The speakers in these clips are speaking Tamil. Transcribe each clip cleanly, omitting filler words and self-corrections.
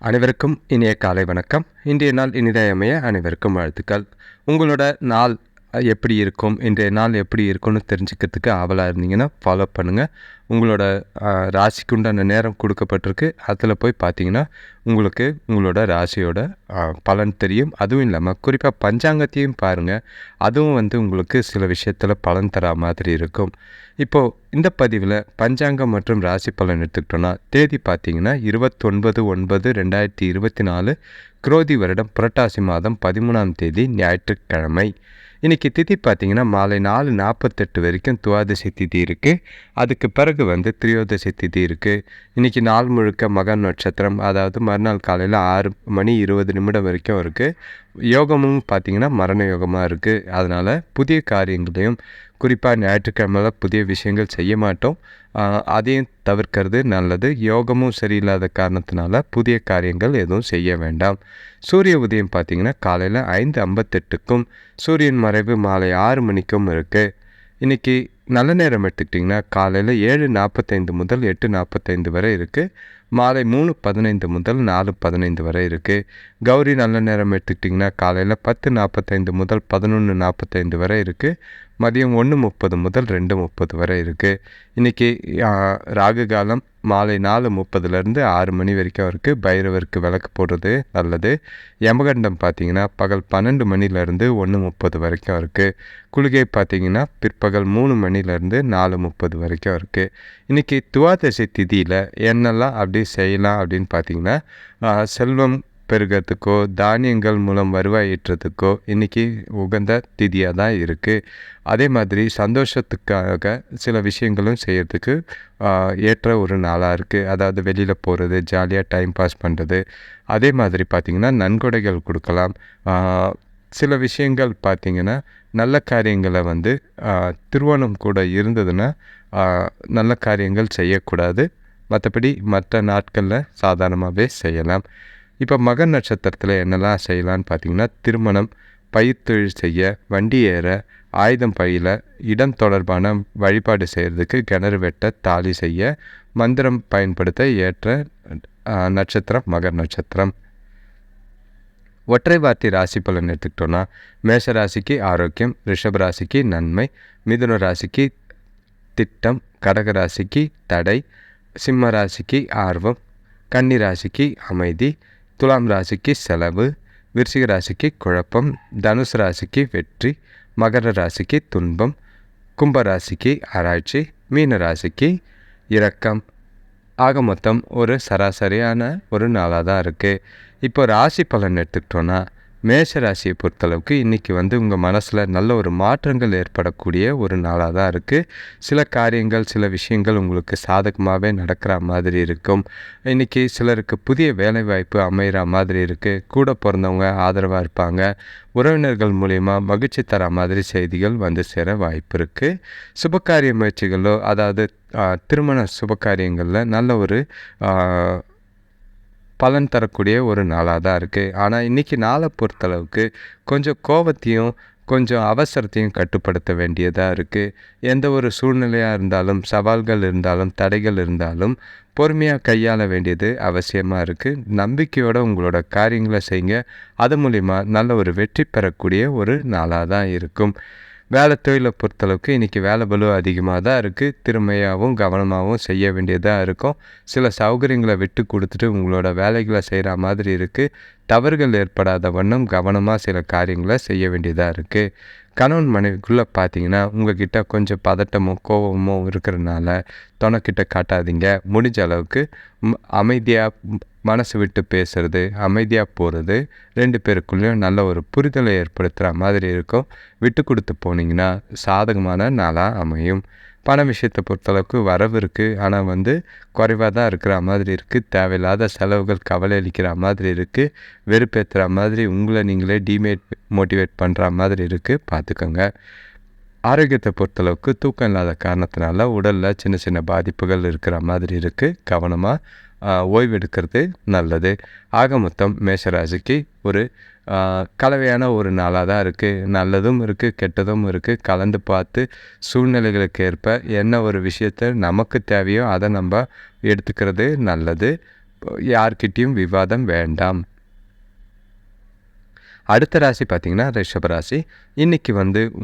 அனைவருக்கும் இனிய காலை வணக்கம். இன்றைய நாள் இனிதாய் அமைய அனைவருக்கும் வாழ்த்துக்கள். உங்களோட நாள் எப்படி இருக்கும், இன்றைய நாள் எப்படி இருக்கும்னு தெரிஞ்சுக்கிறதுக்கு ஆவலாக இருந்தீங்கன்னா ஃபாலோ பண்ணுங்கள். உங்களோட ராசிக்கு உண்டான நேரம் கொடுக்கப்பட்டிருக்கு. அதில் போய் பார்த்தீங்கன்னா உங்களுக்கு உங்களோட ராசியோட பலன் தெரியும். அதுவும் இல்லாமல் குறிப்பாக பஞ்சாங்கத்தையும் பாருங்கள். அதுவும் உங்களுக்கு சில விஷயத்தில் பலன் தரா மாதிரி இருக்கும். இப்போது இந்த பதிவில் பஞ்சாங்கம் மற்றும் ராசி பலன் எடுத்துக்கிட்டோன்னா தேதி பார்த்தீங்கன்னா 29/9/2024 குரோதி வருடம் புரட்டாசி மாதம் 13ஆம் தேதி ஞாயிற்றுக்கிழமை. இன்றைக்கி திதி பார்த்திங்கன்னா மாலை 4:48 வரைக்கும் துவாதசி திதி இருக்குது. அதுக்கு பிறகு திரியோதசி திதி இருக்குது. இன்றைக்கி நாள் முழுக்க மக நட்சத்திரம், அதாவது மறுநாள் காலையில் 6:20 வரைக்கும் இருக்குது. யோகமும் பார்த்திங்கன்னா மரண யோகமாக இருக்குது. அதனால் புதிய காரியங்களையும் குறிப்பாக ஞாயிற்றுக்கிழமையில் புதிய விஷயங்கள் செய்ய மாட்டோம். அதையும் தவிர்க்கிறது நல்லது. யோகமும் சரியில்லாத காரணத்தினால புதிய காரியங்கள் எதுவும் செய்ய வேண்டாம். சூரிய உதயம் பார்த்திங்கன்னா காலையில் 5:58க்கும் சூரியன் மறைவு மாலை 6 மணிக்கும் இருக்குது. இன்றைக்கி நல்ல நேரம் எடுத்துக்கிட்டிங்கன்னா காலையில் 7:45 முதல் 8:45 வரை இருக்குது. மாலை 3:15 முதல் 4:15 வரை இருக்குது. கௌரி நல்ல நேரம் எடுத்துக்கிட்டிங்கன்னா காலையில் 10:45 முதல் 11:45 வரை இருக்குது. மதியம் 1:30 முதல் 2:30 வரை இருக்குது. இன்றைக்கி ராகு காலம் மாலை 4:30லேருந்து 6 மணி வரைக்கும் இருக்குது. பைரவருக்கு விளக்கு போடுறது நல்லது. யமகண்டம் பார்த்திங்கன்னா பகல் 12 மணிலேருந்து 1:30 வரைக்கும் இருக்குது. குளிகை பார்த்திங்கன்னா பிற்பகல் 3 மணிலேருந்து 4:30 வரைக்கும் இருக்குது. இன்றைக்கி துவாதசி திதியில் என்னெல்லாம் அப்படி செய்யலாம் அப்படின்னு பார்த்திங்கன்னா செல்வம் பெருகிறதுக்கோ தானியங்கள் மூலம் வருவாய் ஈட்டுறதுக்கோ இன்றைக்கி உகந்த திதியாக தான் இருக்குது. அதே மாதிரி சந்தோஷத்துக்காக சில விஷயங்களும் செய்கிறதுக்கு ஏற்ற ஒரு நாளாக இருக்குது. அதாவது வெளியில் போகிறது, ஜாலியாக டைம் பாஸ் பண்ணுறது. அதே மாதிரி பார்த்திங்கன்னா நன்கொடைகள் கொடுக்கலாம். சில விஷயங்கள் பார்த்திங்கன்னா நல்ல காரியங்களை திருவோணம் கூட இருந்ததுன்னா நல்ல காரியங்கள் செய்யக்கூடாது. மற்றபடி மற்ற நாட்களில் சாதாரணமாகவே செய்யலாம். இப்போ மக நட்சத்திரத்தில் என்னெல்லாம் செய்யலான்னு பார்த்திங்கன்னா திருமணம், பயிர்த்தொழில் செய்ய, வண்டி ஏற, ஆயுதம் பயில, இடம் தொடர்பான வழிபாடு செய்கிறதுக்கு, கிணறு வெட்ட, தாலி செய்ய, மந்திரம் பயன்படுத்த ஏற்ற நட்சத்திரம் மகர் நட்சத்திரம். ஒற்றை வார்த்தை ராசி பலன் எடுத்துக்கிட்டோன்னா மேஷ ராசிக்கு ஆரோக்கியம், ரிஷப ராசிக்கு நன்மை, மிதுன ராசிக்கு திட்டம், கடக ராசிக்கு தடை, சிம்ம ராசிக்கு ஆர்வம், கன்னி ராசிக்கு அமைதி, துலாம் ராசிக்கு செலவு, விருச்சிக ராசிக்கு குழப்பம், தனுசு ராசிக்கு வெற்றி, மகர ராசிக்கு துன்பம், கும்ப ராசிக்கு ஆராய்ச்சி, மீன ராசிக்கு இரக்கம். ஆக மொத்தம் ஒரு சராசரியான ஒரு நாளாக தான் இருக்குது. இப்போ ராசி பலன் எடுத்துக்கிட்டோன்னா மேஷ ராசியை பொறுத்தளவுக்கு இன்றைக்கி உங்கள் மனசில் நல்ல ஒரு மாற்றங்கள் ஏற்படக்கூடிய ஒரு நாளாக தான் இருக்குது. சில காரியங்கள், சில விஷயங்கள் உங்களுக்கு சாதகமாகவே நடக்கிற மாதிரி இருக்கும். இன்றைக்கி சிலருக்கு புதிய வேலைவாய்ப்பு அமைகிற மாதிரி இருக்குது. கூட பிறந்தவங்க ஆதரவாக இருப்பாங்க. உறவினர்கள் மூலயமா மகிழ்ச்சி தர மாதிரி செய்திகள் சேர வாய்ப்பு இருக்குது. சுபகாரிய முயற்சிகளோ, அதாவது திருமண சுபகாரியங்களில் நல்ல ஒரு பலன் தரக்கூடிய ஒரு நாளாக தான் இருக்குது. ஆனால் இன்றைக்கி நாளை பொறுத்தளவுக்கு கொஞ்சம் கோபத்தையும் கொஞ்சம் அவசரத்தையும் கட்டுப்படுத்த வேண்டியதாக இருக்குது. எந்த ஒரு சூழ்நிலையாக இருந்தாலும், சவால்கள் இருந்தாலும், தடைகள் இருந்தாலும் பொறுமையாக கையாள வேண்டியது அவசியமாக இருக்குது. நம்பிக்கையோடு உங்களோட காரியங்களை செய்யுங்க. அது மூலிமா நல்ல ஒரு வெற்றி பெறக்கூடிய ஒரு நாளாக தான் இருக்கும். வேலை தொழிலை பொறுத்தளவுக்கு இன்றைக்கி வேலை பளு அதிகமாக தான் இருக்குது. திறமையாகவும் கவனமாகவும் செய்ய வேண்டியதாக இருக்கும். சில சௌகரியங்களை விட்டு கொடுத்துட்டு உங்களோட வேலைகளை செய்கிற மாதிரி இருக்குது. தவறுகள் ஏற்படாத வண்ணம் கவனமாக சில காரியங்களை செய்ய வேண்டியதாக இருக்குது. கணவன் மனைவிக்குள்ளே பார்த்தீங்கன்னா உங்கள்கிட்ட கொஞ்சம் பதட்டமோ கோபமோ இருக்கிறனால துணைக்கிட்ட காட்டாதீங்க. முடிஞ்ச அளவுக்கு அமைதியாக மனசு விட்டு பேசுகிறது, அமைதியாக போகிறது 2 பேருக்குள்ளேயும் நல்ல ஒரு புரிதலை ஏற்படுத்துகிற மாதிரி இருக்கும். விட்டு கொடுத்து போனீங்கன்னா சாதகமான நாளாக அமையும். பண விஷயத்தை பொறுத்தளவுக்கு வரவு இருக்குது, ஆனால் குறைவாக தான் இருக்கிற மாதிரி இருக்குது. தேவையில்லாத செலவுகள் கவலை அளிக்கிற மாதிரி இருக்குது. வெறுப்பேற்றுற மாதிரி உங்களை நீங்களே மோட்டிவேட் பண்ணுற மாதிரி இருக்குது. பார்த்துக்கோங்க. ஆரோக்கியத்தை பொறுத்தளவுக்கு தூக்கம் இல்லாத காரணத்தினால உடலில் சின்ன சின்ன பாதிப்புகள் இருக்கிற மாதிரி இருக்குது. கவனமாக ஓய்வெடுக்கிறது நல்லது. ஆக மொத்தம் மேஷராசிக்கு ஒரு கலவையான ஒரு நாளாக தான் இருக்குது. நல்லதும் இருக்குது, கெட்டதும் இருக்குது. கலந்து பார்த்து சூழ்நிலைகளுக்கு ஏற்ப என்ன ஒரு விஷயத்தை நமக்கு தேவையோ அதை நம்ம எடுத்துக்கிறது நல்லது. யார்கிட்டயும் விவாதம் வேண்டாம். அடுத்த ராசி பார்த்திங்கன்னா ரிஷபராசி. இன்றைக்கி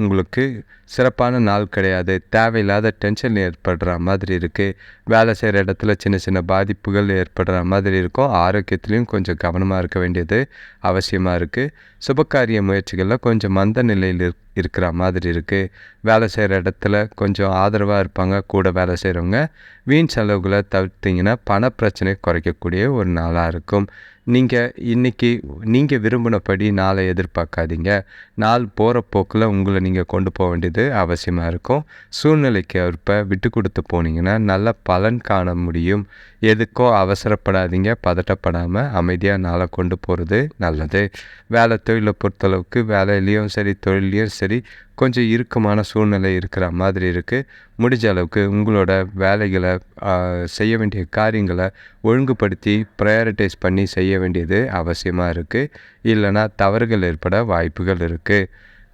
உங்களுக்கு சிறப்பான நாள் கிடையாது. தேவையில்லாத டென்ஷன் ஏற்படுற மாதிரி இருக்குது. வேலை செய்கிற இடத்துல சின்ன சின்ன பாதிப்புகள் ஏற்படுற மாதிரி இருக்கும். ஆரோக்கியத்துலேயும் கொஞ்சம் கவனமாக இருக்க வேண்டியது அவசியமாக இருக்குது. சுபகாரிய முயற்சிகளில் கொஞ்சம் மந்த நிலையில் இருக்கிற மாதிரி இருக்குது. வேலை செய்கிற இடத்துல கொஞ்சம் ஆதரவாக இருப்பாங்க கூட வேலை செய்கிறவங்க. வீண் செலவுகளை தவிர்த்திங்கன்னா பண பிரச்சனை குறைக்கக்கூடிய ஒரு நாளாக இருக்கும். நீங்கள் விரும்பினபடி நாளை எதிர்பார்க்காதீங்க. நாள் போகிற போக்கில் உங்களை நீங்கள் கொண்டு போக வேண்டியது அவசியமாக இருக்கும். சூழ்நிலைக்கு ஏற்ப விட்டு கொடுத்து போனீங்கன்னா நல்ல பலன் காண முடியும். எதுக்கோ அவசரப்படாதீங்க. பதட்டப்படாமல் அமைதியாக நாளை கொண்டு போகிறது நல்லது. வேலை தொழிலை பொறுத்தளவுக்கு வேலையிலையும் சரி தொழிலையும் சரி கொஞ்சம் இறுக்கமான சூழ்நிலை இருக்கிற மாதிரி இருக்குது. முடிஞ்ச அளவுக்கு உங்களோட வேலைகளை செய்ய வேண்டிய காரியங்களை ஒழுங்குபடுத்தி ப்ரையாரிட்டைஸ் பண்ணி செய்ய வேண்டியது அவசியமாக இருக்குது. இல்லைனா தவறுகள் ஏற்பட வாய்ப்புகள் இருக்குது.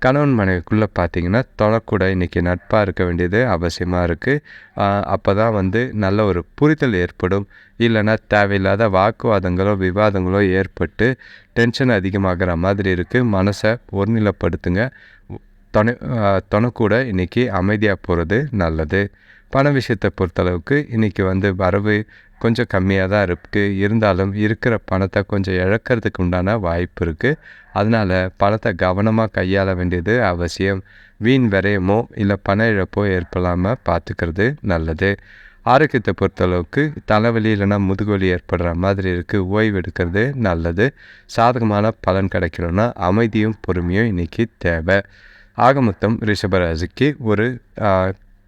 கணவன் மனைவிக்குள்ளே பார்த்திங்கன்னா தொலைக்கூட இன்றைக்கி நட்பாக இருக்க வேண்டியது அவசியமாக இருக்குது. அப்போ தான் நல்ல ஒரு புரிதல் ஏற்படும். இல்லைனா தேவையில்லாத வாக்குவாதங்களோ விவாதங்களோ ஏற்பட்டு டென்ஷன் அதிகமாகிற மாதிரி இருக்குது. மனசை ஒருநிலைப்படுத்துங்க. தொலைக்கூட இன்றைக்கி அமைதியாக போகிறது நல்லது. பண விஷயத்தை பொறுத்தளவுக்கு இன்றைக்கி வரவு கொஞ்சம் கம்மியாக தான் இருக்குது. இருந்தாலும் இருக்கிற பணத்தை கொஞ்சம் இழக்கிறதுக்கு உண்டான வாய்ப்பு இருக்குது. அதனால் பணத்தை கவனமாக கையாள வேண்டியது அவசியம். வீண் விரயமோ இல்லை பண இழப்போ ஏற்படாமல் பார்த்துக்கிறது நல்லது. ஆரோக்கியத்தை பொறுத்தளவுக்கு தலைவலி இல்லைனா முதுகுவலி ஏற்படுற மாதிரி இருக்குது. ஓய்வு எடுக்கிறது நல்லது. சாதகமான பலன் கிடைக்கணும்னா அமைதியும் பொறுமையும் இன்றைக்கி தேவை. ஆக மொத்தம் ரிஷபராசிக்கு ஒரு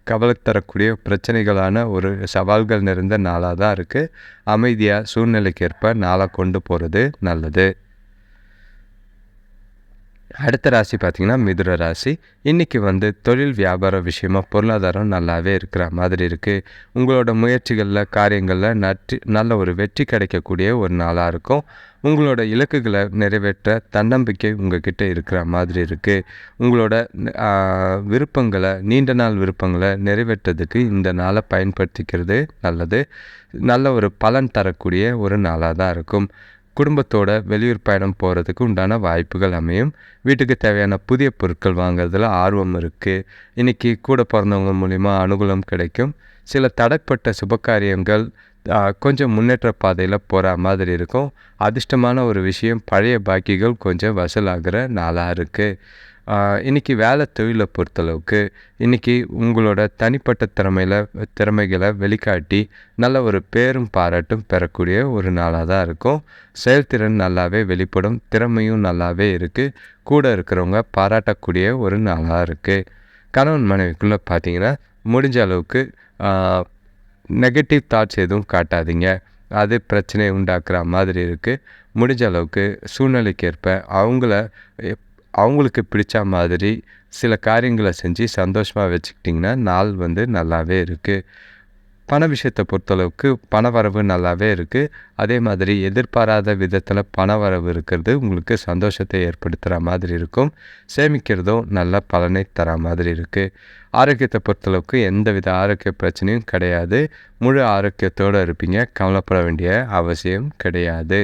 கவலை தரக்கூடிய பிரச்சனைகளான ஒரு சவால்கள் நிறைந்த நாளாக தான் இருக்குது. அமைதியாக சூழ்நிலைக்கு ஏற்ப நாளை கொண்டு போகிறது நல்லது. அடுத்த ராசி பார்த்திங்கன்னா மிதுன ராசி. இன்றைக்கி தொழில் வியாபார விஷயமாக பொருளாதாரம் நல்லாவே இருக்கிற மாதிரி இருக்குது. உங்களோட முயற்சிகளில் காரியங்களில் நல்ல ஒரு வெற்றி கிடைக்கக்கூடிய ஒரு நாளாக இருக்கும். உங்களோட இலக்குகளை நிறைவேற்ற தன்னம்பிக்கை உங்ககிட்ட இருக்கிற மாதிரி இருக்குது. உங்களோட விருப்பங்களை நீண்ட நாள் விருப்பங்களை நிறைவேற்றதுக்கு இந்த நாளை பயன்படுத்திக்கிறது நல்லது. நல்ல ஒரு பலன் தரக்கூடிய ஒரு நாளாக தான் இருக்கும். குடும்பத்தோட வெளியூர் பயணம் போகிறதுக்கு உண்டான வாய்ப்புகள் அமையும். வீட்டுக்கு தேவையான புதிய பொருட்கள் வாங்குறதுல ஆர்வம் இருக்குது. இன்றைக்கி கூட பிறந்தவங்க மூலிமா அனுகூலம் கிடைக்கும். சில தடைப்பட்ட சுபகாரியங்கள் கொஞ்சம் முன்னேற்ற பாதையில் போகிற மாதிரி இருக்கும். அதிர்ஷ்டமான ஒரு விஷயம் பழைய பாக்கிகள் கொஞ்சம் வசூலாகிற நாளாக இருக்குது. இன்றைக்கி வேலை தொழிலை பொறுத்தளவுக்கு இன்றைக்கி உங்களோட தனிப்பட்ட திறமைகளை வெளிக்காட்டி நல்ல ஒரு பேரும் பாராட்டும் பெறக்கூடிய ஒரு நாளாக தான் இருக்கும். செயல்திறன் நல்லாவே வெளிப்படும். திறமையும் நல்லாவே இருக்குது. கூட இருக்கிறவங்க பாராட்டக்கூடிய ஒரு நாளாக இருக்குது. கணவன் மனைவிக்குள்ளே பார்த்திங்கன்னா முடிஞ்ச அளவுக்கு நெகட்டிவ் தாட்ஸ் எதுவும் காட்டாதீங்க. அது பிரச்சனையை உண்டாக்குற மாதிரி இருக்குது. முடிஞ்ச அளவுக்கு சூழ்நிலைக்கு ஏற்ப அவங்களுக்கு பிடிச்ச மாதிரி சில காரியங்களை செஞ்சு சந்தோஷமாக வச்சுக்கிட்டிங்கன்னா நாள் நல்லாவே இருக்குது. பண விஷயத்தை பொறுத்தளவுக்கு பண வரவு நல்லாவே இருக்குது. அதே மாதிரி எதிர்பாராத விதத்தில் பண வரவு இருக்கிறது உங்களுக்கு சந்தோஷத்தை ஏற்படுத்துகிற மாதிரி இருக்கும். சேமிக்கிறதும் நல்ல பலனை தர மாதிரி இருக்குது. ஆரோக்கியத்தை பொறுத்தளவுக்கு எந்தவித ஆரோக்கிய பிரச்சனையும் கிடையாது. முழு ஆரோக்கியத்தோடு இருப்பீங்க. கவலைப்பட வேண்டிய அவசியம் கிடையாது.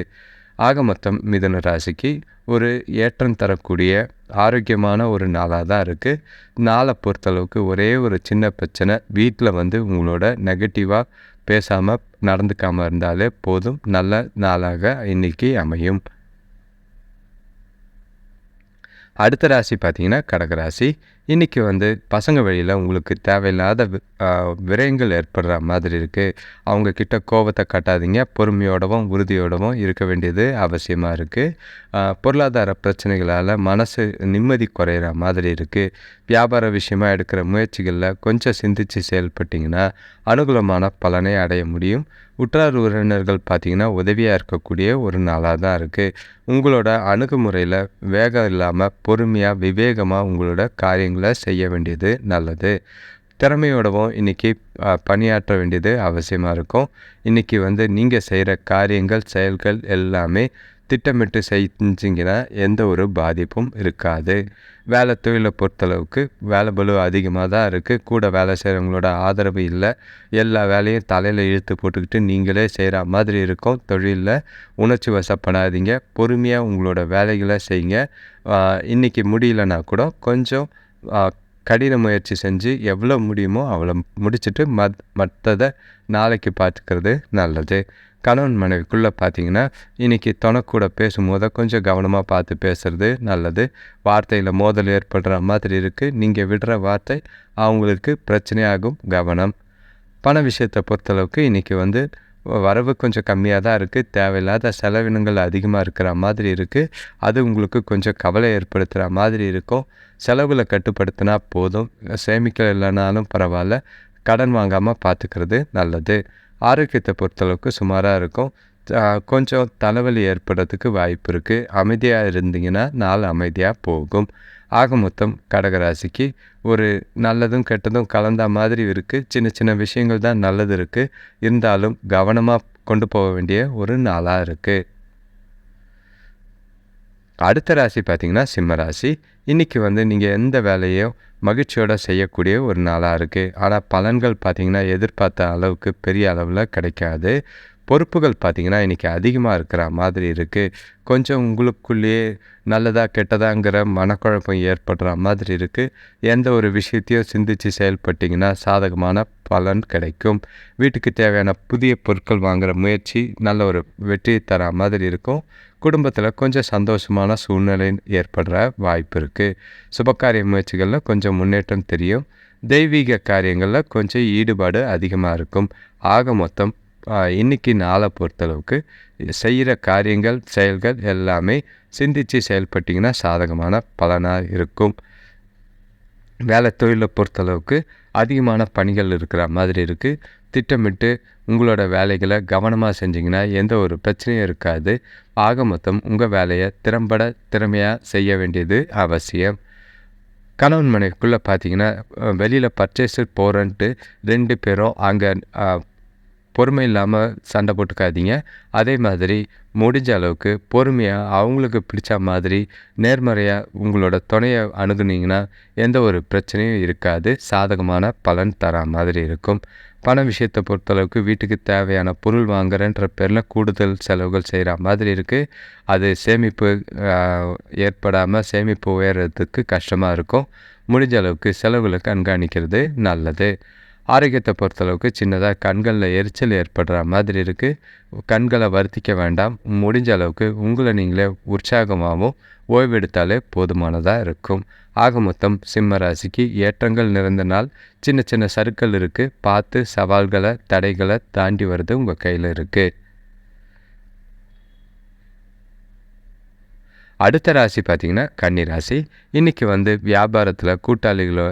ஆக மொத்தம் மிதுன ராசிக்கு ஒரு ஏற்றம் தரக்கூடிய ஆரோக்கியமான ஒரு நாளாக தான் இருக்குது. நாளை பொறுத்தளவுக்கு ஒரே ஒரு சின்ன பிரச்சனை, வீட்டில் உங்களோட நெகட்டிவாக பேசாமல் நடந்துக்காமல் இருந்தாலே போதும். நல்ல நாளாக இன்றைக்கி அமையும். அடுத்த ராசி பார்த்திங்கன்னா கடகராசி. இன்றைக்கி பசங்க வழியில் உங்களுக்கு தேவையில்லாத விரயங்கள் ஏற்படுற மாதிரி இருக்குது. அவங்கக்கிட்ட கோபத்தை காட்டாதீங்க. பொறுமையோடவும் உறுதியோடவும் இருக்க வேண்டியது அவசியமாக இருக்குது. பொருளாதார பிரச்சனைகளால் மனசு நிம்மதி குறையிற மாதிரி இருக்குது. வியாபார விஷயமாக எடுக்கிற முயற்சிகளில் கொஞ்சம் சிந்தித்து செயல்பட்டிங்கன்னா அனுகூலமான பலனை அடைய முடியும். உற்றார் உறவினர்கள் பார்த்திங்கன்னா உதவியாக இருக்கக்கூடிய ஒரு நாளாக தான் இருக்குது. உங்களோட அணுகுமுறையில் வேகம் இல்லாமல் பொறுமையாக விவேகமாக உங்களோட காரியங்களை செய்ய வேண்டியது நல்லது. திறமையோடவும் இன்றைக்கி பணியாற்ற வேண்டியது அவசியமாக இருக்கும். இன்றைக்கி நீங்கள் செய்கிற காரியங்கள் செயல்கள் எல்லாமே திட்டமிட்டு செஞ்சிங்கன்னா எந்த ஒரு பாதிப்பும் இருக்காது. வேலை தொழிலை பொறுத்தளவுக்கு வேலை பளு அதிகமாக தான் இருக்குது. கூட வேலை செய்கிறவங்களோட ஆதரவு இல்லை. எல்லா வேலையும் தலையில் இழுத்து போட்டுக்கிட்டு நீங்களே செய்கிற மாதிரி இருக்கும். தொழிலில் உணர்ச்சி வசப்படாதீங்க. பொறுமையாக உங்களோட வேலைகளை செய்யுங்க. இன்றைக்கி முடியலன்னா கூட கொஞ்சம் கடின முயற்சி செஞ்சு எவ்வளோ முடியுமோ அவ்வளோ முடிச்சுட்டு மற்றதை நாளைக்கு பார்த்துக்கிறது நல்லது. கணவன் மனைவிக்குள்ளே பார்த்தீங்கன்னா இன்றைக்கி துணைக்கூட பேசும்போது கொஞ்சம் கவனமாக பார்த்து பேசுகிறது நல்லது. வார்த்தையில் மோதல் ஏற்படுற மாதிரி இருக்குது. நீங்கள் விடுற வார்த்தை அவங்களுக்கு பிரச்சனையாகும். கவனம். பண விஷயத்தை பொறுத்தளவுக்கு இன்றைக்கி வரவு கொஞ்சம் கம்மியாக தான் இருக்குது. தேவையில்லாத செலவினங்கள் அதிகமாக இருக்கிற மாதிரி இருக்குது. அது உங்களுக்கு கொஞ்சம் கவலை ஏற்படுத்துகிற மாதிரி இருக்கும். செலவில் கட்டுப்படுத்தினா போதும். சேமிக்க இல்லைனாலும் பரவாயில்ல. கடன் வாங்காமல் பார்த்துக்கிறது நல்லது. ஆரோக்கியத்தை பொறுத்தளவுக்கு சுமாராக இருக்கும். கொஞ்சம் தலைவலி ஏற்படுறதுக்கு வாய்ப்பு இருக்குது. அமைதியாக இருந்தீங்கன்னா நாள் அமைதியாக போகும். ஆக மொத்தம் கடகராசிக்கு ஒரு நல்லதும் கெட்டதும் கலந்த மாதிரி இருக்குது. சின்ன சின்ன விஷயங்கள் தான் நல்லது இருக்குது. இருந்தாலும் கவனமாக கொண்டு போக வேண்டிய ஒரு நாளாக இருக்குது. அடுத்த ராசி பார்த்திங்கன்னா சிம்ம ராசி. இன்றைக்கி நீங்கள் எந்த வேலையோ மகிழ்ச்சியோடு செய்யக்கூடிய ஒரு நாளாக இருக்குது. ஆனால் பலன்கள் பார்த்திங்கன்னா எதிர்பார்த்த அளவுக்கு பெரிய அளவில் கிடைக்காது. பொறுப்புகள் பார்த்திங்கன்னா இன்றைக்கி அதிகமாக இருக்கிற மாதிரி இருக்குது. கொஞ்சம் உங்களுக்குள்ளேயே நல்லதா கெட்டதாங்கிற மனக்குழப்பம் ஏற்படுற மாதிரி இருக்குது. எந்த ஒரு விஷயத்தையும் சிந்தித்து செயல்பட்டிங்கன்னா சாதகமான பலன் கிடைக்கும். வீட்டுக்கு தேவையான புதிய பொருட்கள் வாங்குகிற முயற்சி நல்ல ஒரு வெற்றியை தர மாதிரி இருக்கும். குடும்பத்தில் கொஞ்சம் சந்தோஷமான சூழ்நிலை ஏற்படுற வாய்ப்பு இருக்குது. சுபகாரிய முயற்சிகளில் கொஞ்சம் முன்னேற்றம் தெரியும். தெய்வீக காரியங்களில் கொஞ்சம் ஈடுபாடு அதிகமாக இருக்கும். ஆக மொத்தம் இன்றைக்கி நாளை பொறுத்தளவுக்கு செய்கிற காரியங்கள் செயல்கள் எல்லாமே சிந்தித்து செயல்பட்டிங்கன்னா சாதகமான பலனாக இருக்கும். வேலை தொழிலை பொறுத்தளவுக்கு அதிகமான பணிகள் இருக்கிற மாதிரி இருக்குது. திட்டமிட்டு உங்களோட வேலைகளை கவனமாக செஞ்சிங்கன்னா எந்த ஒரு பிரச்சனையும் இருக்காது. ஆக மொத்தம் உங்கள் வேலையை திறமையாக செய்ய வேண்டியது அவசியம். கணவன் மனைவிக்குள்ளே பார்த்தீங்கன்னா வெளியில் பர்ச்சேஸு போகிறேன்ட்டு 2 பேரும் அங்கே பொறுமை இல்லாமல் சண்டை போட்டுக்காதீங்க. அதே மாதிரி முடிஞ்ச அளவுக்கு பொறுமையாக அவங்களுக்கு பிடிச்ச மாதிரி நேர்மறையாக உங்களோட துணையை அணுகுனீங்கன்னா எந்த ஒரு பிரச்சனையும் இருக்காது. சாதகமான பலன் தர மாதிரி இருக்கும். பண விஷயத்தை பொறுத்தளவுக்கு வீட்டுக்கு தேவையான பொருள் வாங்குறேன்ற பேரில் கூடுதல் செலவுகள் செய்கிற மாதிரி இருக்குது. அது சேமிப்பு ஏற்படாமல் சேமிப்பு உயர்றதுக்கு கஷ்டமாக இருக்கும். முடிஞ்ச அளவுக்கு செலவுகளை கண்காணிக்கிறது நல்லது. ஆரோக்கியத்தை பொறுத்தளவுக்கு சின்னதாக கண்களில் எரிச்சல் ஏற்படுற மாதிரி இருக்குது. கண்களை வருத்திக்க வேண்டாம். முடிஞ்ச அளவுக்கு உங்களை நீங்களே உற்சாகமாகவும் ஓய்வெடுத்தாலே போதுமானதாக இருக்கும். ஆக மொத்தம் சிம்ம ராசிக்கு ஏற்றங்கள் நிறைந்த நாள். சின்ன சின்ன சறுக்கல் இருக்குது. பார்த்து சவால்களை தடைகளை தாண்டி வர்றது உங்கள் கையில் இருக்குது. அடுத்த ராசி பார்த்திங்கன்னா கன்னி ராசி. இன்றைக்கி வியாபாரத்தில் கூட்டாளிகளை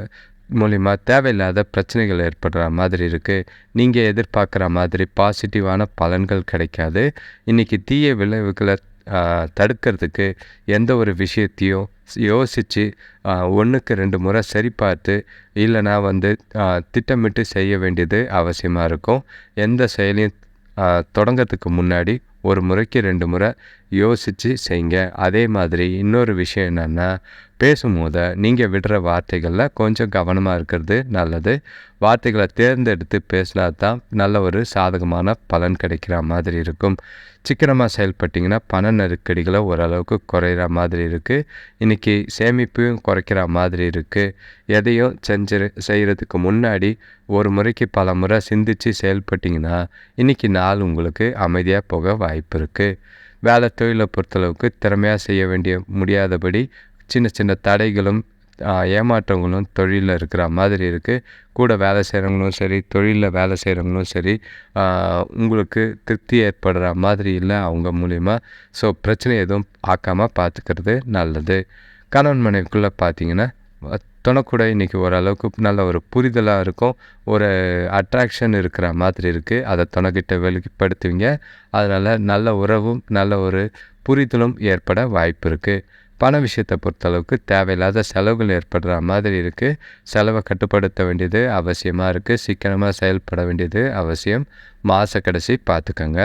மூலிமா தேவையில்லாத பிரச்சனைகள் ஏற்படுற மாதிரி இருக்குது. நீங்கள் எதிர்பார்க்குற மாதிரி பாசிட்டிவான பலன்கள் கிடைக்காது. இன்றைக்கி தீய விளைவுகளை தடுக்கிறதுக்கு எந்த ஒரு விஷயத்தையும் யோசித்து 1க்கு 2 முறை சரி பார்த்து இல்லைனா திட்டமிட்டு செய்ய வேண்டியது அவசியமாக இருக்கும். எந்த செயலையும் தொடங்கிறதுக்கு முன்னாடி 1 முறைக்கு 2 முறை யோசித்து செய்யுங்க. அதே மாதிரி இன்னொரு விஷயம் என்னென்னா, பேசும்போது நீங்கள் விடுற வார்த்தைகளில் கொஞ்சம் கவனமாக இருக்கிறது நல்லது. வார்த்தைகளை தேர்ந்தெடுத்து பேசினா தான் நல்ல ஒரு சாதகமான பலன் கிடைக்கிற மாதிரி இருக்கும். சிக்கனமாக செயல்பட்டிங்கன்னா பண நெருக்கடிகளை ஓரளவுக்கு குறையிற மாதிரி இருக்குது. இன்றைக்கி சேமிப்பையும் குறைக்கிற மாதிரி இருக்குது. எதையும் செய்கிறதுக்கு முன்னாடி 1 முறைக்கு பல முறை சிந்தித்து செயல்பட்டிங்கன்னா இன்றைக்கி நாள் உங்களுக்கு அமைதியாக போக வாய்ப்பு இருக்குது. வேலை தொழிலை பொறுத்தளவுக்கு திறமையாக செய்ய முடியாதபடி சின்ன சின்ன தடைகளும் ஏமாற்றங்களும் தொழிலில் இருக்கிற மாதிரி இருக்குது. கூட வேலை செய்கிறவங்களும் சரி, தொழிலில் வேலை செய்கிறவங்களும் சரி, உங்களுக்கு திருப்தி ஏற்படுற மாதிரி இல்லை அவங்க மூலிமா. ஸோ பிரச்சனை எதுவும் ஆக்காமல் பார்த்துக்கிறது நல்லது. கணவன் மனைவிக்குள்ளே பார்த்தீங்கன்னா துணைக்கூட இன்றைக்கி ஓரளவுக்கு நல்ல ஒரு புரிதலாக இருக்கும். ஒரு அட்ராக்ஷன் இருக்கிற மாதிரி இருக்குது. அதை துணைக்கிட்ட வெளிப்படுத்துவீங்க. அதனால் நல்ல உறவும் நல்ல ஒரு புரிதலும் ஏற்பட வாய்ப்பு இருக்குது. பண விஷயத்தை பொறுத்தளவுக்கு தேவையில்லாத செலவுகள் ஏற்படுற மாதிரி இருக்குது. செலவை கட்டுப்படுத்த வேண்டியது அவசியமாக இருக்குது. சிக்கனமாக செயல்பட வேண்டியது அவசியம். மாத கடைசி பார்த்துக்கங்க.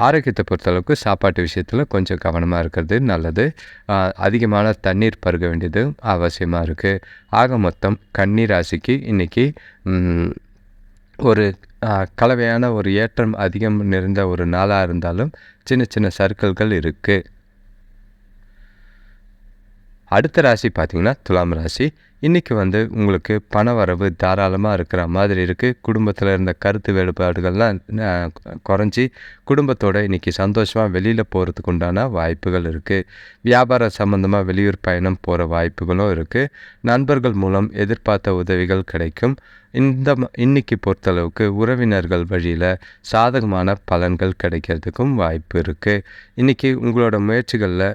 ஆரோக்கியத்தை பொறுத்தளவுக்கு சாப்பாட்டு விஷயத்தில் கொஞ்சம் கவனமாக இருக்கிறது நல்லது. அதிகமான தண்ணீர் பருக வேண்டியது அவசியமாக இருக்குது. ஆக மொத்தம் கன்னி ராசிக்கு இன்றைக்கி ஒரு கலவையான ஒரு ஏற்றம் அதிகம் நிறைந்த ஒரு நாளாக இருந்தாலும் சின்ன சின்ன சர்க்கிள்கள் இருக்குது. அடுத்த ராசி பார்த்திங்கன்னா துலாம் ராசி. இன்றைக்கி உங்களுக்கு பண வரவு தாராளமாக இருக்கிற மாதிரி இருக்குது. குடும்பத்தில் இருந்த கருத்து வேறுபாடுகள்லாம் குறைஞ்சி குடும்பத்தோடு இன்றைக்கி சந்தோஷமாக வெளியில் போகிறதுக்கு உண்டான வாய்ப்புகள் இருக்குது. வியாபார சம்மந்தமாக வெளியூர் பயணம் போகிற வாய்ப்புகளும் இருக்குது. நண்பர்கள் மூலம் எதிர்பார்த்த உதவிகள் கிடைக்கும். இன்னைக்கு பொறுத்தளவுக்கு உறவினர்கள் வழியில் சாதகமான பலன்கள் கிடைக்கிறதுக்கும் வாய்ப்பு இருக்குது. இன்றைக்கி உங்களோட முயற்சிகளில்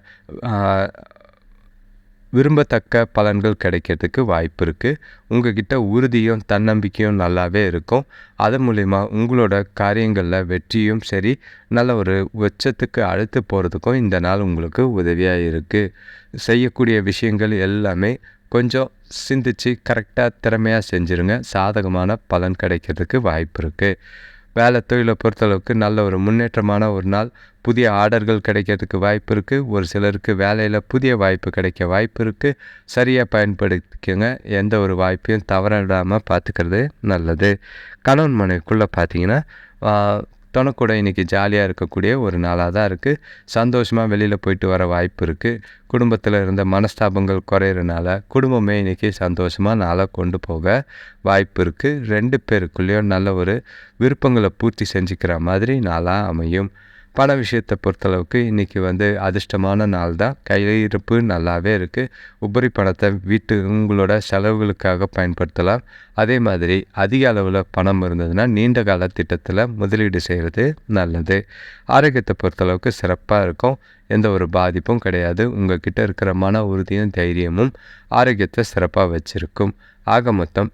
விரும்பத்தக்க பலன்கள் கிடைக்கிறதுக்கு வாய்ப்பு இருக்குது. உங்கள்கிட்ட உறுதியும் தன்னம்பிக்கையும் நல்லாவே இருக்கும். அதன் மூலிமா உங்களோட காரியங்களில் வெற்றியும் சரி நல்ல ஒரு உச்சத்துக்கு அழைத்து போகிறதுக்கும் இந்த நாள் உங்களுக்கு உதவியாக இருக்குது. செய்யக்கூடிய விஷயங்கள் எல்லாமே கொஞ்சம் சிந்திச்சு கரெக்டாக திறமையாக செஞ்சுருங்க. சாதகமான பலன் கிடைக்கிறதுக்கு வாய்ப்பு இருக்குது. வேலை தொழிலை பொறுத்தளவுக்கு நல்ல ஒரு முன்னேற்றமான ஒரு நாள். புதிய ஆர்டர்கள் கிடைக்கிறதுக்கு வாய்ப்பு இருக்குது. ஒரு சிலருக்கு வேலையில் புதிய வாய்ப்பு கிடைக்க வாய்ப்பு இருக்குது. சரியாக பயன்படுத்திக்கோங்க. எந்த ஒரு வாய்ப்பையும் தவறிடாமல் பார்த்துக்கிறது நல்லது. கணவன் மனைவிக்குள்ளே பார்த்தீங்கன்னா துணைக்கூட இன்றைக்கி ஜாலியாக இருக்கக்கூடிய ஒரு நாளாக தான் இருக்குது. சந்தோஷமாக வெளியில் போயிட்டு வர வாய்ப்பு இருக்குது. குடும்பத்தில் இருந்த மனஸ்தாபங்கள் குறையிறனால குடும்பமே இன்றைக்கி சந்தோஷமாக நாளாக கொண்டு போக வாய்ப்பு இருக்குது. 2 பேருக்குள்ளேயும் நல்ல ஒரு விருப்பங்களை பூர்த்தி செஞ்சுக்கிற மாதிரி நாளாக அமையும். பண விஷயத்தை பொறுத்தளவுக்கு இன்றைக்கி அதிர்ஷ்டமான நாள் தான். கையிருப்பு நல்லாவே இருக்குது. உபரி பணத்தை உங்களோட செலவுகளுக்காக பயன்படுத்தலாம். அதே மாதிரி அதிக அளவில் பணம் இருந்ததுன்னா நீண்ட கால திட்டத்தில் முதலீடு செய்கிறது நல்லது. ஆரோக்கியத்தை பொறுத்தளவுக்கு சிறப்பாக இருக்கும். எந்த ஒரு பாதிப்பும் கிடையாது. உங்கள் கிட்ட இருக்கிற மன உறுதியும் தைரியமும் ஆரோக்கியத்தை சிறப்பாக வச்சுருக்கும். ஆக மொத்தம்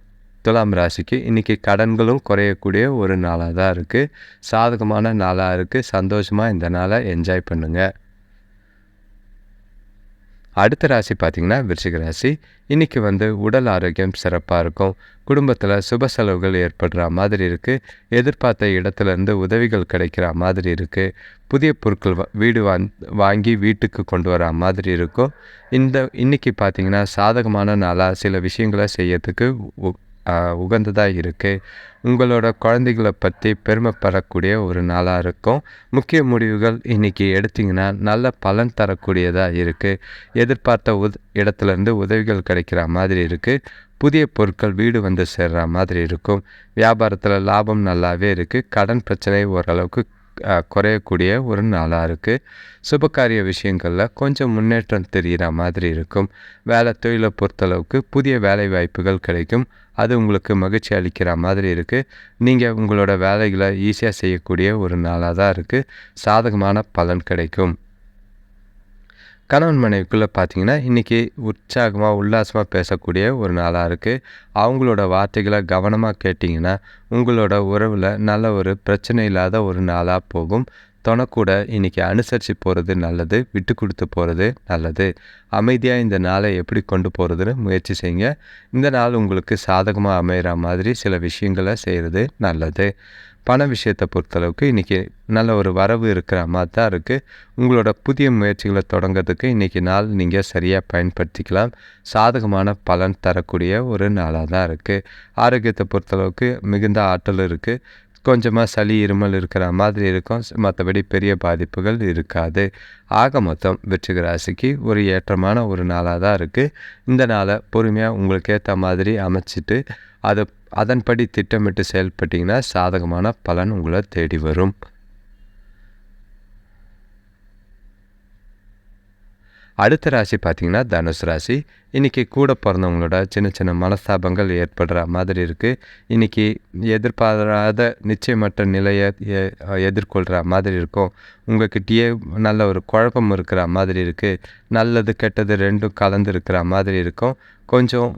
துலாம் ராசிக்கு இன்றைக்கி கடன்களும் குறையக்கூடிய ஒரு நாளாக தான் இருக்குது. சாதகமான நாளாக இருக்குது. சந்தோஷமாக இந்த நாளை என்ஜாய் பண்ணுங்கள். அடுத்த ராசி பார்த்திங்கன்னா விருச்சிக ராசி. இன்றைக்கி உடல் ஆரோக்கியம் சிறப்பாக இருக்கும். குடும்பத்தில் சுப செலவுகள் ஏற்படுற மாதிரி இருக்குது. எதிர்பார்த்த இடத்துலேருந்து உதவிகள் கிடைக்கிற மாதிரி இருக்குது. புதிய பொருட்கள் வீடு வாங்கி வீட்டுக்கு கொண்டு வர மாதிரி இருக்கும். இன்றைக்கி பார்த்திங்கன்னா சாதகமான நாளாக சில விஷயங்களை செய்யறதுக்கு உகந்ததாக இருக்குது. உங்களோட குழந்தைகளை பற்றி பெருமைப்படக்கூடிய ஒரு நாளாக இருக்கும். முக்கிய முடிவுகள் இன்றைக்கி எடுத்திங்கன்னா நல்ல பலன் தரக்கூடியதாக இருக்குது. எதிர்பார்த்த இடத்துலேருந்து உதவிகள் கிடைக்கிற மாதிரி இருக்குது. புதிய பொருட்கள் வீடு சேர்கிற மாதிரி இருக்கும். வியாபாரத்தில் லாபம் நல்லாவே இருக்குது. கடன் பிரச்சனை ஓரளவுக்கு குறையக்கூடிய ஒரு நாளாக இருக்குது. சுபகாரிய விஷயங்களில் கொஞ்சம் முன்னேற்றம் தெரிகிற மாதிரி இருக்கும். வேலை தொழிலை பொறுத்தளவுக்கு புதிய வேலை வாய்ப்புகள் கிடைக்கும். அது உங்களுக்கு மகிழ்ச்சி அளிக்கிற மாதிரி இருக்குது. நீங்கள் உங்களோட வேலைகளை ஈஸியாக செய்யக்கூடிய ஒரு நாளாக தான் இருக்குது. சாதகமான பலன் கிடைக்கும். கணவன் மனைவிக்குள்ளே பார்த்தீங்கன்னா இன்றைக்கி உற்சாகமாக உல்லாசமாக பேசக்கூடிய ஒரு நாளாக இருக்குது. அவங்களோட வார்த்தைகளை கவனமாக கேட்டிங்கன்னா உங்களோட உறவில் நல்ல ஒரு பிரச்சனை இல்லாத ஒரு நாளாக போகும். துணைக்கூட இன்றைக்கி அனுசரித்து போகிறது நல்லது. விட்டு கொடுத்து போகிறது நல்லது. அமைதியாக இந்த நாளை எப்படி கொண்டு போகிறதுன்னு முயற்சி செய்யுங்க. இந்த நாள் உங்களுக்கு சாதகமாக அமைகிற மாதிரி சில விஷயங்களை செய்கிறது நல்லது. பண விஷயத்தை பொறுத்தளவுக்கு இன்றைக்கி நல்ல ஒரு வரவு இருக்கிற மாதிரி தான் இருக்குது. உங்களோட புதிய முயற்சிகளை தொடங்கிறதுக்கு இன்றைக்கி நாள் நீங்கள் சரியாக பயன்படுத்திக்கலாம். சாதகமான பலன் தரக்கூடிய ஒரு நாளாக தான் இருக்குது. ஆரோக்கியத்தை பொறுத்தளவுக்கு மிகுந்த ஆற்றல் இருக்குது. கொஞ்சமாக சளி இருமல் இருக்கிற மாதிரி இருக்கும். மற்றபடி பெரிய பாதிப்புகள் இருக்காது. ஆக மொத்தம் விருச்சிக ராசிக்கு ஒரு ஏற்றமான ஒரு நாளாக தான் இருக்குது. இந்த நாளை பொறுமையாக உங்களுக்கு ஏற்ற மாதிரி அமைச்சிட்டு அதன்படி திட்டமிட்டு செயல்பட்டிங்கன்னா சாதகமான பலன் உங்களை தேடி வரும். அடுத்த ராசி பார்த்திங்கன்னா தனுசு ராசி. இன்றைக்கி கூட பிறந்தவங்களோட சின்ன சின்ன மனஸ்தாபங்கள் ஏற்படுற மாதிரி இருக்குது. இன்றைக்கி எதிர்பாராத நிச்சயமற்ற நிலையை எதிர்கொள்கிற மாதிரி இருக்கும். உங்கள்கிட்டயே நல்ல ஒரு குழப்பம் இருக்கிற மாதிரி இருக்குது. நல்லது கெட்டது ரெண்டும் கலந்து இருக்கிற மாதிரி இருக்கும். கொஞ்சம்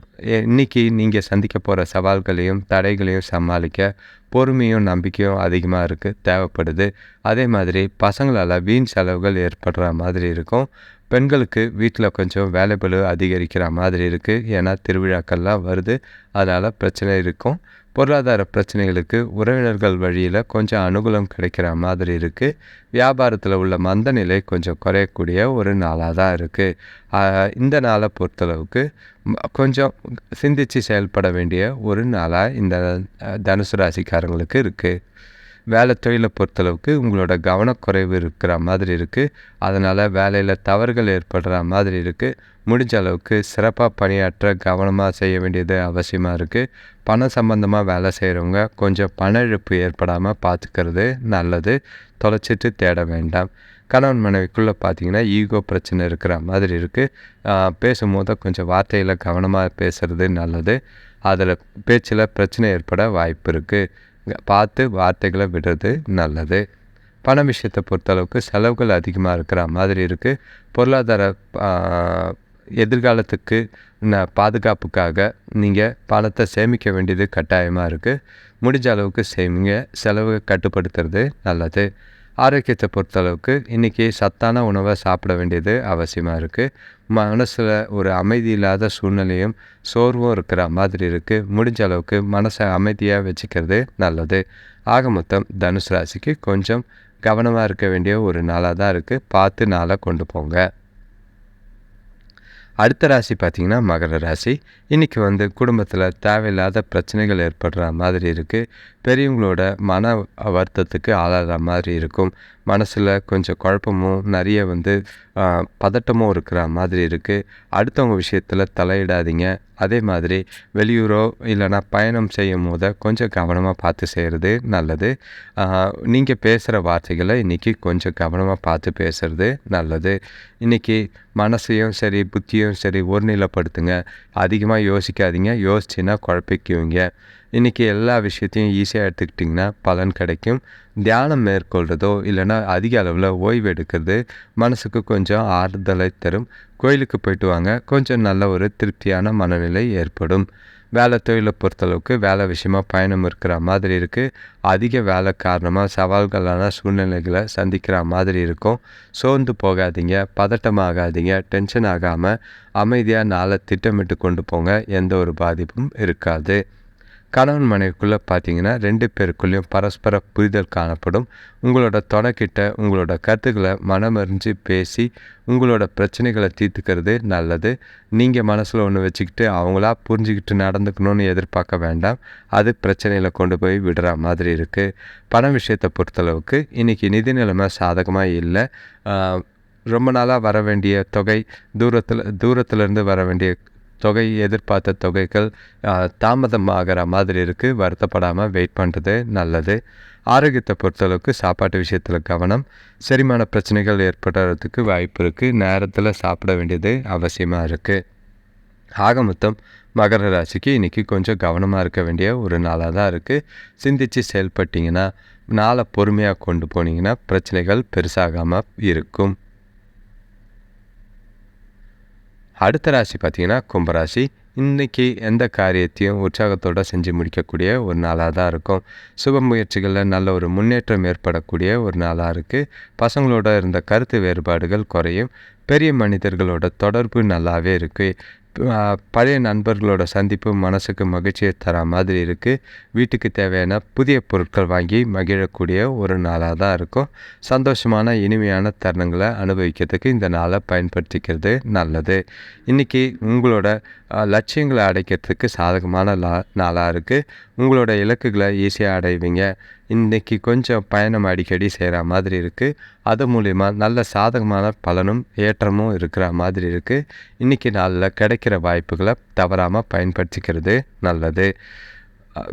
இன்றைக்கி நீங்கள் சந்திக்க போகிற சவால்களையும் தடைகளையும் சமாளிக்க பொறுமையும் நம்பிக்கையும் அதிகமாக தேவைப்படுது. அதே மாதிரி பசங்களால் வீண் செலவுகள் ஏற்படுற மாதிரி இருக்கும். பெண்களுக்கு வீட்டில் கொஞ்சம் வேலைப்பளு அதிகரிக்கிற மாதிரி இருக்குது. ஏன்னா திருவிழாக்கள்லாம் வருது. அதனால் பிரச்சனை இருக்கும். பொருளாதார பிரச்சனைகளுக்கு உறவினர்கள் வழியில் கொஞ்சம் அனுகூலம் கிடைக்கிற மாதிரி இருக்குது. வியாபாரத்தில் உள்ள மந்த நிலை கொஞ்சம் குறையக்கூடிய ஒரு நாளாக தான் இருக்குது. இந்த நாளை பொறுத்தளவுக்கு கொஞ்சம் சிந்தித்து செயல்பட வேண்டிய ஒரு நாளாக இந்த தனுசு ராசிக்காரங்களுக்கு இருக்குது. வேலை தொழிலை பொறுத்தளவுக்கு உங்களோட கவனக்குறைவு இருக்கிற மாதிரி இருக்குது. அதனால் வேலையில் தவறுகள் ஏற்படுற மாதிரி இருக்குது. முடிஞ்ச அளவுக்கு சிறப்பாக பணியாற்ற கவனமாக செய்ய வேண்டியது அவசியமாக இருக்குது. பணம் சம்பந்தமாக வேலை செய்கிறவங்க கொஞ்சம் பண இழப்பு ஏற்படாமல் பார்த்துக்கிறது நல்லது. தொலைச்சிட்டு தேட வேண்டாம். கணவன் மனைவிக்குள்ளே பார்த்தீங்கன்னா ஈகோ பிரச்சனை இருக்கிற மாதிரி இருக்குது. பேசும்போது கொஞ்சம் வார்த்தையில் கவனமாக பேசுகிறது நல்லது. அதில் பேச்சில் பிரச்சனை ஏற்பட வாய்ப்பு இருக்குது. பார்த்து வார்த்தைகளை விடுறது நல்லது. பண விஷயத்தை பொறுத்தளவுக்கு செலவுகள் அதிகமாக இருக்கிற மாதிரி இருக்குது. பொருளாதார எதிர்காலத்துக்கு பாதுகாப்புக்காக நீங்கள் பணத்தை சேமிக்க வேண்டியது கட்டாயமாக இருக்குது. முடிஞ்ச அளவுக்கு சேமிங்க. செலவு கட்டுப்படுத்துறது நல்லது. ஆரோக்கியத்தை பொறுத்தளவுக்கு இன்றைக்கி சத்தான உணவை சாப்பிட வேண்டியது அவசியமாக இருக்குது. மனசில் ஒரு அமைதி இல்லாத சூழ்நிலையும் சோர்வும் இருக்கிற மாதிரி இருக்குது. முடிஞ்ச அளவுக்கு மனசை அமைதியாக வச்சுக்கிறது நல்லது. ஆக மொத்தம் தனுசு ராசிக்கு கொஞ்சம் கவனமாக இருக்க வேண்டிய ஒரு நாளாக தான் இருக்குது. பார்த்து நாளை கொண்டு போங்க. அடுத்த ராசி பார்த்திங்கன்னா மகர ராசி. இன்றைக்கி குடும்பத்தில் தேவையில்லாத பிரச்சனைகள் ஏற்படுற மாதிரி இருக்குது. பெரியவங்களோட மன வருத்தத்துக்கு ஆளாகிற மாதிரி இருக்கும். மனசில் கொஞ்சம் குழப்பமும் நிறைய பதட்டமும் இருக்கிற மாதிரி இருக்குது. அடுத்தவங்க விஷயத்தில் தலையிடாதீங்க. அதே மாதிரி வெளியூரோ இல்லைனா பயணம் செய்யும் போது கொஞ்சம் கவனமாக பார்த்து செய்கிறது நல்லது. நீங்கள் பேசுகிற வார்த்தைகளை இன்றைக்கி கொஞ்சம் கவனமாக பார்த்து பேசுகிறது நல்லது. இன்றைக்கி மனசையும் சரி புத்தியும் சரி ஒருநிலைப்படுத்துங்க. அதிகமாக யோசிக்காதீங்க. யோசிச்சின்னா குழப்பிக்குவீங்க. இன்றைக்கி எல்லா விஷயத்தையும் ஈஸியாக எடுத்துக்கிட்டிங்கன்னா பலன் கிடைக்கும். தியானம் மேற்கொள்கிறதோ இல்லைனா அதிக அளவில் ஓய்வு எடுக்கிறது மனசுக்கு கொஞ்சம் ஆறுதலை தரும். கோயிலுக்கு போயிட்டு வாங்க. கொஞ்சம் நல்ல ஒரு திருப்தியான மனநிலை ஏற்படும். வேலை தொழிலை பொறுத்தளவுக்கு வேலை விஷயமாக பயணம் இருக்கிற மாதிரி இருக்குது. அதிக வேலை காரணமாக சவால்களான சூழ்நிலைகளை சந்திக்கிற மாதிரி இருக்கும். சோர்ந்து போகாதீங்க. பதட்டமாகாதீங்க. டென்ஷன் ஆகாமல் அமைதியாக நாளை திட்டமிட்டு கொண்டு போங்க. எந்த ஒரு பாதிப்பும் இருக்காது. கணவன் மனைவிக்குள்ளே பார்த்தீங்கன்னா 2 பேருக்குள்ளேயும் பரஸ்பர புரிதல் காணப்படும். உங்களோட துணைக்கிட்ட உங்களோட கருத்துக்களை மனமறிஞ்சு பேசி உங்களோட பிரச்சனைகளை தீர்த்துக்கிறது நல்லது. நீங்கள் மனசில் ஒன்று வச்சுக்கிட்டு அவங்களா புரிஞ்சுக்கிட்டு நடந்துக்கணும்னு எதிர்பார்க்க வேண்டாம். அது பிரச்சனையில் கொண்டு போய் விடுற மாதிரி இருக்குது. பண விஷயத்தை பொறுத்தளவுக்கு இன்றைக்கி நிதி நிலைமை சாதகமாக இல்லை. ரொம்ப நாளாக வர வேண்டிய தொகை தூரத்துலேருந்து வர வேண்டிய தொகை எதிர்பார்த்த தொகைகள் தாமதமாகிற மாதிரி இருக்குது. வருத்தப்படாமல் வெயிட் பண்ணுறது நல்லது. ஆரோக்கியத்தை பொறுத்தளவுக்கு சாப்பாட்டு விஷயத்தில் கவனம். செரிமான பிரச்சனைகள் ஏற்படுறதுக்கு வாய்ப்பு இருக்குது. நேரத்தில் சாப்பிட வேண்டியது அவசியமாக இருக்குது. ஆக மொத்தம் மகர ராசிக்கு இன்றைக்கி கொஞ்சம் கவனமாக இருக்க வேண்டிய ஒரு நாளாக தான் இருக்குது. சிந்தித்து செயல்பட்டிங்கன்னா நாளை பொறுமையாக கொண்டு போனீங்கன்னா பிரச்சனைகள் பெருசாகாமல் இருக்கும். அடுத்த ராசி பார்த்திங்கன்னா கும்பராசி. இன்றைக்கி எந்த காரியத்தையும் உற்சாகத்தோடு செஞ்சு முடிக்கக்கூடிய ஒரு நாளாக தான் இருக்கும். சுப முயற்சிகளில் நல்ல ஒரு முன்னேற்றம் ஏற்படக்கூடிய ஒரு நாளாக இருக்குது. பசங்களோட இருந்த கருத்து வேறுபாடுகள் குறையும். பெரிய மனிதர்களோட தொடர்பு நல்லாவே இருக்குது. பழைய நண்பர்களோட சந்திப்பு மனசுக்கு மகிழ்ச்சியை தர மாதிரி இருக்குது. வீட்டுக்கு தேவையான புதிய பொருட்கள் வாங்கி மகிழக்கூடிய ஒரு நாளாக தான் இருக்கும். சந்தோஷமான இனிமையான தருணங்களை அனுபவிக்கிறதுக்கு இந்த நாளை பயன்படுத்திக்கிறது நல்லது. இன்றைக்கி உங்களோட லட்சியங்களை அடைக்கிறதுக்கு சாதகமான நாளாக இருக்குது. உங்களோட இலக்குகளை ஈஸியாக அடைவீங்க. இன்றைக்கி கொஞ்சம் பயணம் அடிக்கடி செய்கிற மாதிரி இருக்குது. அது மூலிமா நல்ல சாதகமான பலனும் ஏற்றமும் இருக்கிற மாதிரி இருக்குது. இன்றைக்கி நாளில் கிடைக்கிற வாய்ப்புகளை தவறாமல் பயன்படுத்திக்கிறது நல்லது.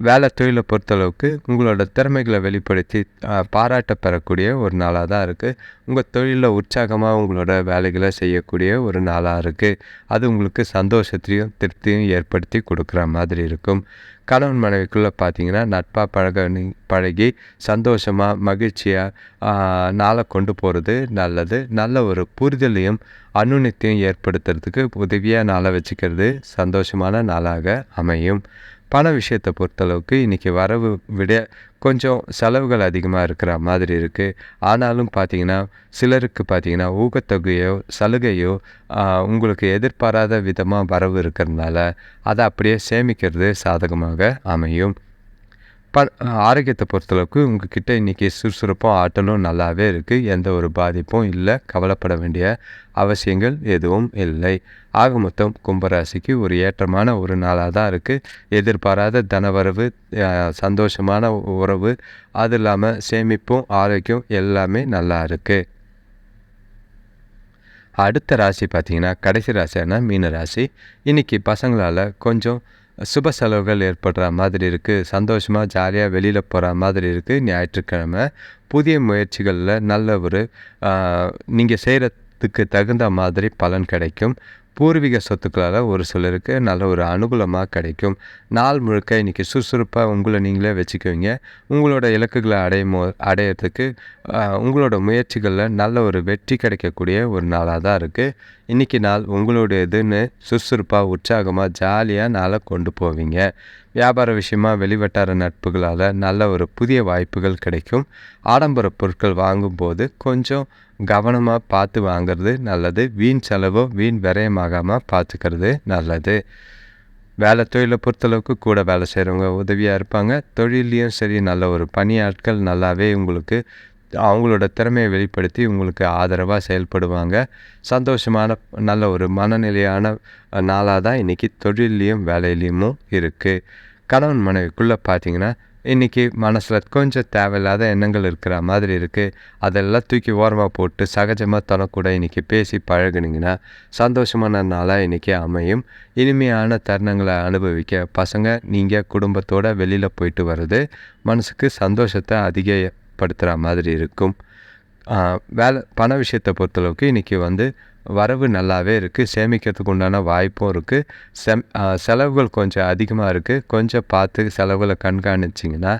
வேலை தொழிலை பொறுத்தளவுக்கு உங்களோட திறமைகளை வெளிப்படுத்தி பாராட்ட பெறக்கூடிய ஒரு நாளாக தான் இருக்குது. உங்கள் தொழிலில் உற்சாகமாக உங்களோட வேலைகளை செய்யக்கூடிய ஒரு நாளாக இருக்குது. அது உங்களுக்கு சந்தோஷத்தையும் திருப்தியும் ஏற்படுத்தி கொடுக்குற மாதிரி இருக்கும். கணவன் மனைவிக்குள்ளே பார்த்தீங்கன்னா நட்பாக பழகி சந்தோஷமாக மகிழ்ச்சியாக நாளை கொண்டு போகிறது நல்லது. நல்ல ஒரு புரிதலையும் அனுநித்தியம் ஏற்படுத்துறதுக்கு உதவியாக நாளை வச்சுக்கிறது சந்தோஷமான நாளாக அமையும். பண விஷயத்தை பொறுத்தளவுக்கு இன்றைக்கி வரவு விட கொஞ்சம் செலவுகள் அதிகமாக இருக்கிற மாதிரி இருக்குது. ஆனாலும் பார்த்திங்கன்னா சிலருக்கு பார்த்திங்கன்னா ஊக்கத்தொகையோ சலுகையோ உங்களுக்கு எதிர்பாராத விதமாக வரவு இருக்கிறதுனால அதை அப்படியே சேமிக்கிறது சாதகமாக அமையும். ஆரோக்கியத்தை பொறுத்தளவுக்கு உங்ககிட்ட இன்றைக்கி சுறுசுறுப்பும் ஆற்றலும் நல்லாவே இருக்குது. எந்த ஒரு பாதிப்பும் இல்லை. கவலைப்பட வேண்டிய அவசியங்கள் எதுவும் இல்லை. ஆக மொத்தம் கும்பராசிக்கு ஒரு ஏற்றமான ஒரு நாளாக தான் இருக்குது. எதிர்பாராத தனவரவு, சந்தோஷமான உறவு, அது இல்லாமல் சேமிப்பும் ஆரோக்கியம் எல்லாமே நல்லா இருக்குது. அடுத்த ராசி பார்த்திங்கன்னா கடைசி ராசியான மீன ராசி. இன்றைக்கி பசங்களால் கொஞ்சம் சுப செலவுகள் ஏற்படுற மாதிரி இருக்குது. சந்தோஷமாக ஜாலியாக வெளியில் போகிற மாதிரி இருக்குது. ஞாயிற்றுக்கிழமை புதிய முயற்சிகளில் நல்ல ஒரு நீங்கள் செய்கிறதுக்கு தகுந்த மாதிரி பலன் கிடைக்கும். பூர்வீக சொத்துக்களால் ஒரு சிலருக்கு நல்ல ஒரு அனுகூலமாக கிடைக்கும். நாள் முழுக்க இன்றைக்கி சுறுசுறுப்பாக உங்களை நீங்களே வச்சுக்குவீங்க. உங்களோட இலக்குகளை அடையிறதுக்கு உங்களோட முயற்சிகளில் நல்ல ஒரு வெற்றி கிடைக்கக்கூடிய ஒரு நாளாக தான் இருக்குது. இன்றைக்கி நாள் உங்களுடையதுன்னு சுறுசுறுப்பாக உற்சாகமாக ஜாலியாக நாளை கொண்டு போவீங்க. வியாபார விஷயமாக வெளிவட்டார நட்புகளால் நல்ல ஒரு புதிய வாய்ப்புகள் கிடைக்கும். ஆடம்பர பொருட்கள் வாங்கும்போது கொஞ்சம் கவனமாக பார்த்து வாங்கிறது நல்லது. வீண் செலவோ வீண் விரயமாகாமல் பார்த்துக்கிறது நல்லது. வேலை தொழிலை பொறுத்தளவுக்கு கூட வேலை செய்கிறவங்க உதவியாக இருப்பாங்க. தொழிலையும் சரி நல்ல ஒரு பணியாட்கள் நல்லாவே உங்களுக்கு அவங்களோட திறமையை வெளிப்படுத்தி உங்களுக்கு ஆதரவாக செயல்படுவாங்க. சந்தோஷமான நல்ல ஒரு மனநிலையான நாளாக தான் இன்றைக்கி தொழிலையும் வேலையிலையும் இருக்குது. கணவன் மனைவிக்குள்ளே பார்த்திங்கன்னா இன்றைக்கி மனசில் கொஞ்சம் தேவையில்லாத எண்ணங்கள் இருக்கிற மாதிரி இருக்குது. அதெல்லாம் தூக்கி ஓரமாக போட்டு சகஜமாக தனக்கூட இன்றைக்கி பேசி பழகுனீங்கன்னா சந்தோஷமான நாளாக இன்றைக்கி அமையும். இனிமையான தருணங்களை அனுபவிக்க பசங்க நீங்கள் குடும்பத்தோடு வெளியில் போயிட்டு வர்றது மனசுக்கு சந்தோஷத்தை அதிகப்படுத்துகிற மாதிரி இருக்கும். பண விஷயத்தை பொறுத்தளவுக்கு இன்றைக்கி வரவு நல்லாவே இருக்குது. சேமிக்கிறதுக்கு உண்டான வாய்ப்பும் இருக்குது. செலவுகள் கொஞ்சம் அதிகமாக இருக்குது. கொஞ்சம் பார்த்து செலவுகளை கண்காணிச்சிங்கன்னா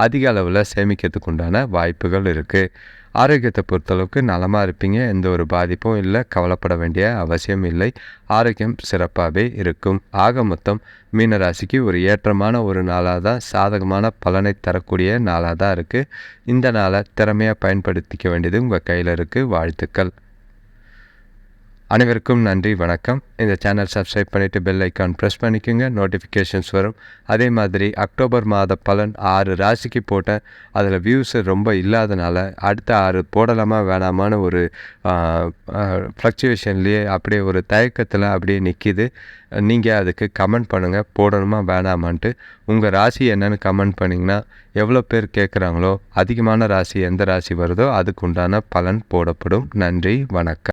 அதிக அளவில் சேமிக்கிறதுக்கு உண்டான வாய்ப்புகள் இருக்குது. ஆரோக்கியத்தை பொறுத்தளவுக்கு நலமாக இருப்பீங்க. எந்த ஒரு பாதிப்பும் இல்லை. கவலைப்பட வேண்டிய அவசியம் இல்லை. ஆரோக்கியம் சிறப்பாகவே இருக்கும். ஆக மொத்தம் மீனராசிக்கு ஒரு ஏற்றமான ஒரு நாளாக தான், சாதகமான பலனை தரக்கூடிய நாளாக தான் இருக்குது. இந்த நாளை திறமையாக பயன்படுத்திக்க வேண்டியது உங்கள் கையில் இருக்குது. வாழ்த்துக்கள். அனைவருக்கும் நன்றி, வணக்கம். இந்த சேனல் சப்ஸ்கிரைப் பண்ணிவிட்டு பெல் ஐக்கான் ப்ரெஸ் பண்ணிக்கோங்க. நோட்டிஃபிகேஷன்ஸ் வரும். அதே மாதிரி அக்டோபர் மாத பலன் 6 ராசிக்கு போட்டேன். அதில் வியூஸ் ரொம்ப இல்லாதனால அடுத்த 6 போடலாமா வேணாமான்னு ஒரு ஃப்ளக்சுவேஷன்லேயே அப்படியே ஒரு தயக்கத்தில் அப்படியே நிற்கிது. நீங்கள் அதுக்கு கமெண்ட் பண்ணுங்கள், போடணுமா வேணாமான்ட்டு. உங்கள் ராசி என்னென்னு கமெண்ட் பண்ணிங்கன்னா எவ்வளோ பேர் கேட்குறாங்களோ அதிகமான ராசி எந்த ராசி வருதோ அதுக்கு உண்டான பலன் போடப்படும். நன்றி, வணக்கம்.